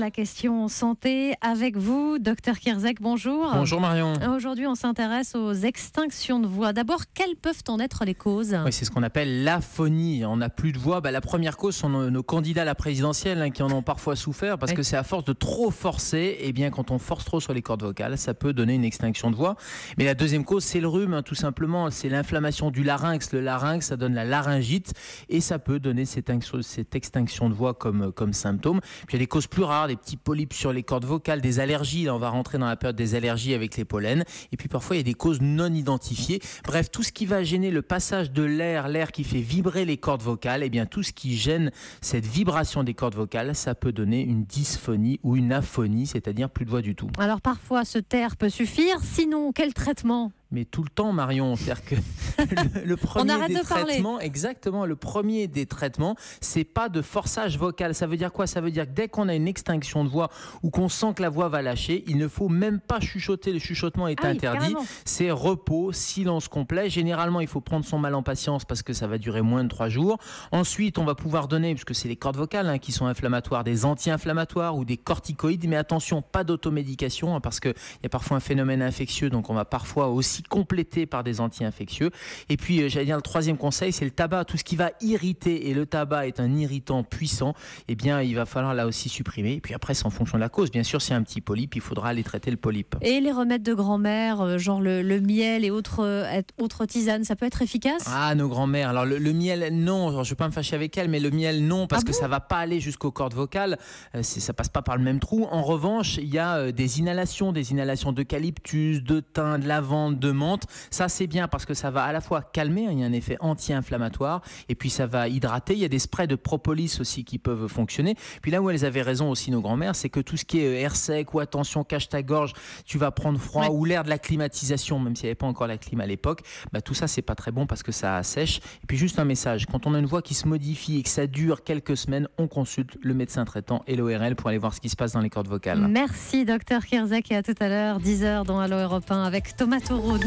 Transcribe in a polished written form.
la question santé avec vous, Dr Kierzek, bonjour. Bonjour Marion. Aujourd'hui, on s'intéresse aux extinctions de voix. D'abord, quelles peuvent en être les causes ? Oui, c'est ce qu'on appelle l'aphonie. On n'a plus de voix. La première cause sont nos candidats à la présidentielle qui en ont parfois souffert parce que c'est à force de trop forcer. Et bien, quand on force trop sur les cordes vocales, ça peut donner une extinction de voix. Mais la deuxième cause, c'est le rhume, tout simplement. C'est l'inflammation du larynx. Le larynx, ça donne la laryngite et ça peut donner cette extinction de voix comme symptôme. Puis il y a des causes plus rares, des petits polypes sur les cordes vocales, des allergies. Là, on va rentrer dans la période des allergies avec les pollens. Et puis parfois, il y a des causes non identifiées. Bref, tout ce qui va gêner le passage de l'air qui fait vibrer les cordes vocales, et bien tout ce qui gêne cette vibration des cordes vocales, ça peut donner une dysphonie ou une aphonie, c'est-à-dire plus de voix du tout. Alors parfois, se taire peut suffire. Sinon, quel traitement ? Mais tout le temps, Marion, c'est-à-dire que le premier des traitements, exactement, le premier des traitements, c'est pas de forçage vocal. Ça veut dire quoi ? Ça veut dire que dès qu'on a une extinction de voix ou qu'on sent que la voix va lâcher, il ne faut même pas chuchoter. Le chuchotement est interdit. Carrément. C'est repos, silence complet. Généralement, il faut prendre son mal en patience parce que ça va durer moins de 3 jours. Ensuite, on va pouvoir donner, puisque c'est les cordes vocales qui sont inflammatoires, des anti-inflammatoires ou des corticoïdes. Mais attention, pas d'automédication parce qu'il y a parfois un phénomène infectieux, donc on va parfois aussi complété par des anti-infectieux. Et puis, j'allais dire, le troisième conseil, c'est le tabac. Tout ce qui va irriter, et le tabac est un irritant puissant, eh bien, il va falloir là aussi supprimer. Et puis après, c'est en fonction de la cause. Bien sûr, s'il y a un petit polype, il faudra aller traiter le polype. Et les remèdes de grand-mère, genre le miel et autres tisanes, ça peut être efficace ? Ah, nos grand-mères. Alors, le miel, non. Alors, je ne vais pas me fâcher avec elle, mais le miel, non, parce que ça ne va pas aller jusqu'aux cordes vocales. Ça ne passe pas par le même trou. En revanche, il y a des inhalations d'eucalyptus, de thym, de lavande, de menthe. Ça, c'est bien parce que ça va à la fois calmer, il y a un effet anti-inflammatoire, et puis ça va hydrater. Il y a des sprays de propolis aussi qui peuvent fonctionner. Puis là où elles avaient raison aussi, nos grand-mères, c'est que tout ce qui est air sec ou attention, cache ta gorge, tu vas prendre froid, ou l'air de la climatisation, même s'il n'y avait pas encore la clim à l'époque, tout ça, c'est pas très bon parce que ça assèche. Et puis juste un message, quand on a une voix qui se modifie et que ça dure quelques semaines, on consulte le médecin traitant et l'ORL pour aller voir ce qui se passe dans les cordes vocales. Merci Dr Kierzek, et à tout à l'heure, 10h dans Allo Europe 1 avec Thomas Taureau.